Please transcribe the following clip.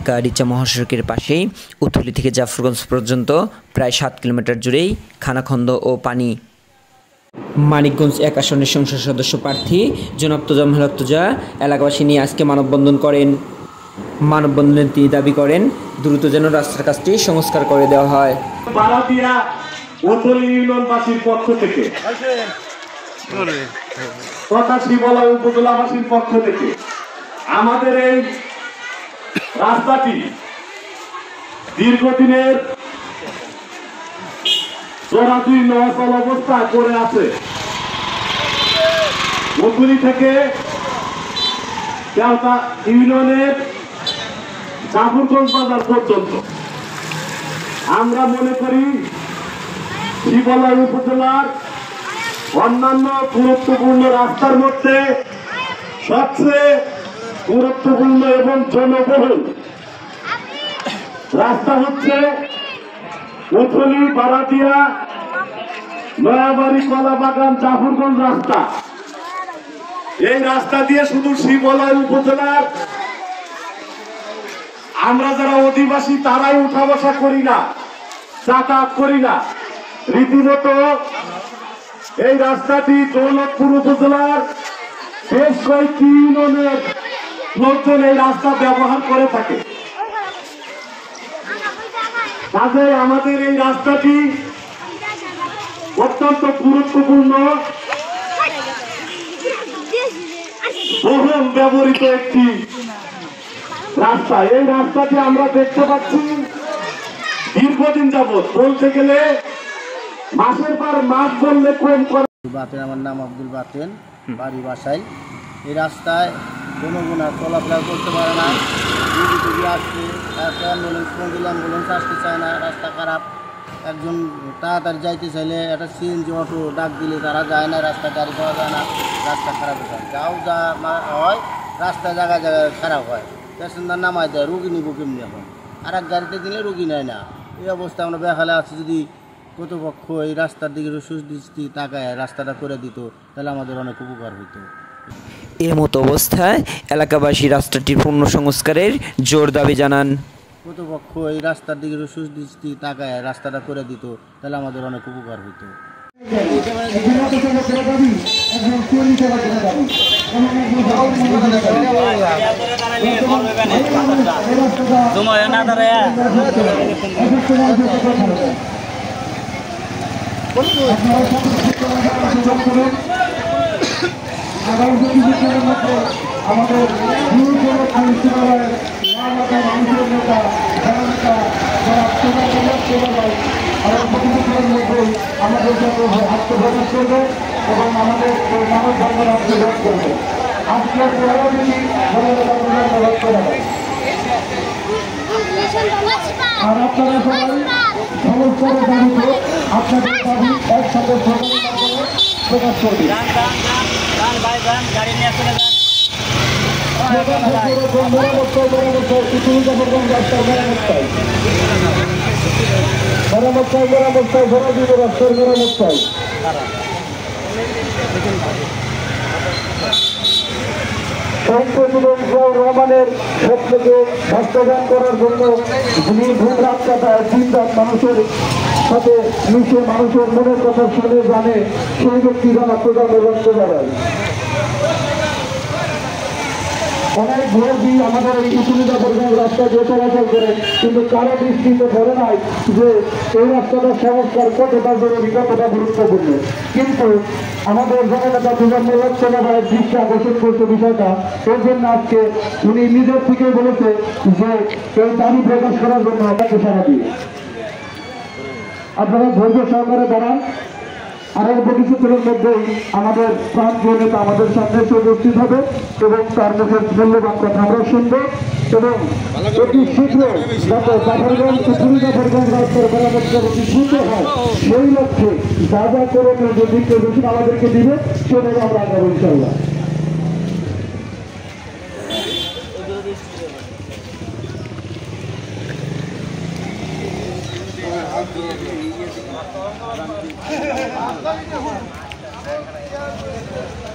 ঢাকা রিচা মহাসড়কের পাশেই উথলি থেকে জাফরগঞ্জ পর্যন্ত প্রায় 7 কিলোমিটার জুড়েই খানাখন্দ ও পানি। মানিকগঞ্জ 1 আসনের সংসদ সদস্য প্রার্থী জনাব তোজা মেহলাতুজা এলাকাবাসী নিয়ে আজকে মানববন্ধন করেন। মানববন্ধনে তিনি দাবি করেন দ্রুত যেন রাস্তার কাজটি সংস্কার করে দেওয়া হয়। বারাতিয়া উথলি ইউনিয়নবাসীর পক্ষ থেকে তথা শিবলা উপজেলাবাসীর পক্ষ থেকে আমাদের এই রাস্তাটি দীর্ঘদিনের জরাজীর্ণ অচল অবস্থায় পড়ে আছে। উথলি থেকে কেওতা ইউনিয়নের জাফরগঞ্জ বাজার পর্যন্ত আমরা মনে করি শিবলা উপজেলার অন্যান্য গুরুত্বপূর্ণ রাস্তার মধ্যে সবচেয়ে গুরুত্বপূর্ণ এবং জনবহুল রাস্তা হচ্ছে উথলি বারাতিয়া নয়াবাড়ি কলাবাগান জাফরগঞ্জ রাস্তা। এই রাস্তা দিয়ে শুধু শিবলা উপজেলার আমরা যারা অধিবাসী তারাই উঠা বসা করি না, যাতায়াত করি না, রীতিমতো এই রাস্তাটি দৌলতপুর উপজেলার বেশ কয়েকটি ইউনিয়নের লোকজন এই রাস্তা ব্যবহার করে থাকে। কাজে আমাদের এই রাস্তাটি অত্যন্ত গুরুত্বপূর্ণ বহুল ব্যবহৃত একটি রাস্তা। এই রাস্তাটি আমরা দেখতে পাচ্ছি দীর্ঘদিন যাবৎ, বলতে গেলে মাসের পর মাস বললে কম করে। আমার নাম আব্দুল বাতেন, বাড়ি বাসায়। এই রাস্তায় জনগণ চলাফেরা করতে পারে না, রুগী আসছে, তারপরে অ্যাম্বুলেন্স ফোন দিলে অ্যাম্বুলেন্স আসতে চায় না, রাস্তা খারাপ। একজন তাড়াতাড়ি যাইতে চাইলে একটা সিএনজি অটো ডাক দিলে তারা যায় না, রাস্তা গাড়ি পাওয়া যায় না, রাস্তা খারাপ হয়। যাও যা হয় রাস্তা জায়গায় জায়গায় খারাপ হয়, প্যাসেঞ্জার নামায় দেয়, রুগী নিব কেমনি এখন, আর এক গাড়িতে দিলে রুগী নেয় না। এই অবস্থা আমরা বেহালে আছি। যদি কর্তৃপক্ষ এই রাস্তার দিকে সুদৃষ্টি তাকায় রাস্তাটা করে দিত তাহলে আমাদের অনেক উপকার হতো। এর মতো অবস্থায় এলাকাবাসী রাস্তাটির পূর্ণ সংস্কারের জোর দাবি জানান। কর্তৃপক্ষ এই রাস্তার দিকে সুদৃষ্টি তাকায় রাস্তাটা করে দিত তাহলে আমাদের অনেক উপকার হতো। আমাদের মানুষের নেতা আমাদের সাথে আত্মপ্রকাশ করবে এবং আমাদের মানব ধর্মের আত্মপ্রকাশ করবে। আজকে আর আপনারা সবাই সমস্ত দাবিতে আপনাদের দাবি একসাথে প্রকাশ করবে। রহমানের স্বপ্নকে বাস্তবায়ন করার জন্য যিনি ভূত রাত কাটায়, দিন রাত মানুষের সাথে মিশে মানুষের মনের কথা শুনে জানে, সেই ব্যক্তি জানা প্রধান করতে পারেন। অনেক ভোর দিয়ে আমাদের এই উত্তলিতা পর্যন্ত রাস্তা দিয়ে চলাচল করে, কিন্তু কারো দৃষ্টিতে ধরে নাই যে এই রাস্তাটা সংস্কার কতটা জরুরি, কতটা গুরুত্বপূর্ণ। কিন্তু আমাদের জননেতা প্রধান ভাইয়ের দৃষ্টি আকর্ষণ করছে বিষয়টা। এর জন্য আজকে উনি নিজের থেকে বলেছে যে এই দাবি প্রকাশ করার জন্য আপনাকে সারা দিয়ে আপনারা ধৈর্য সহকারে দাঁড়ান। আর অল্প কিছুক্ষণের মধ্যেই আমাদের প্রান্তীয় নেতা আমাদের সামনে এসে উপস্থিত হবে এবং তার মুখের মূল্যবান কথা আমরা শুনবো এবং অতি শীঘ্র যাতে জাফরগঞ্জ রাস্তার মেরামত অতি দ্রুত হয় সেই লক্ষ্যে যা যা করণীয় যে দিক নির্দেশনা আমাদেরকে দিবে সেভাবে আমরা আগাবো ইনশাআল্লাহ। Thank you.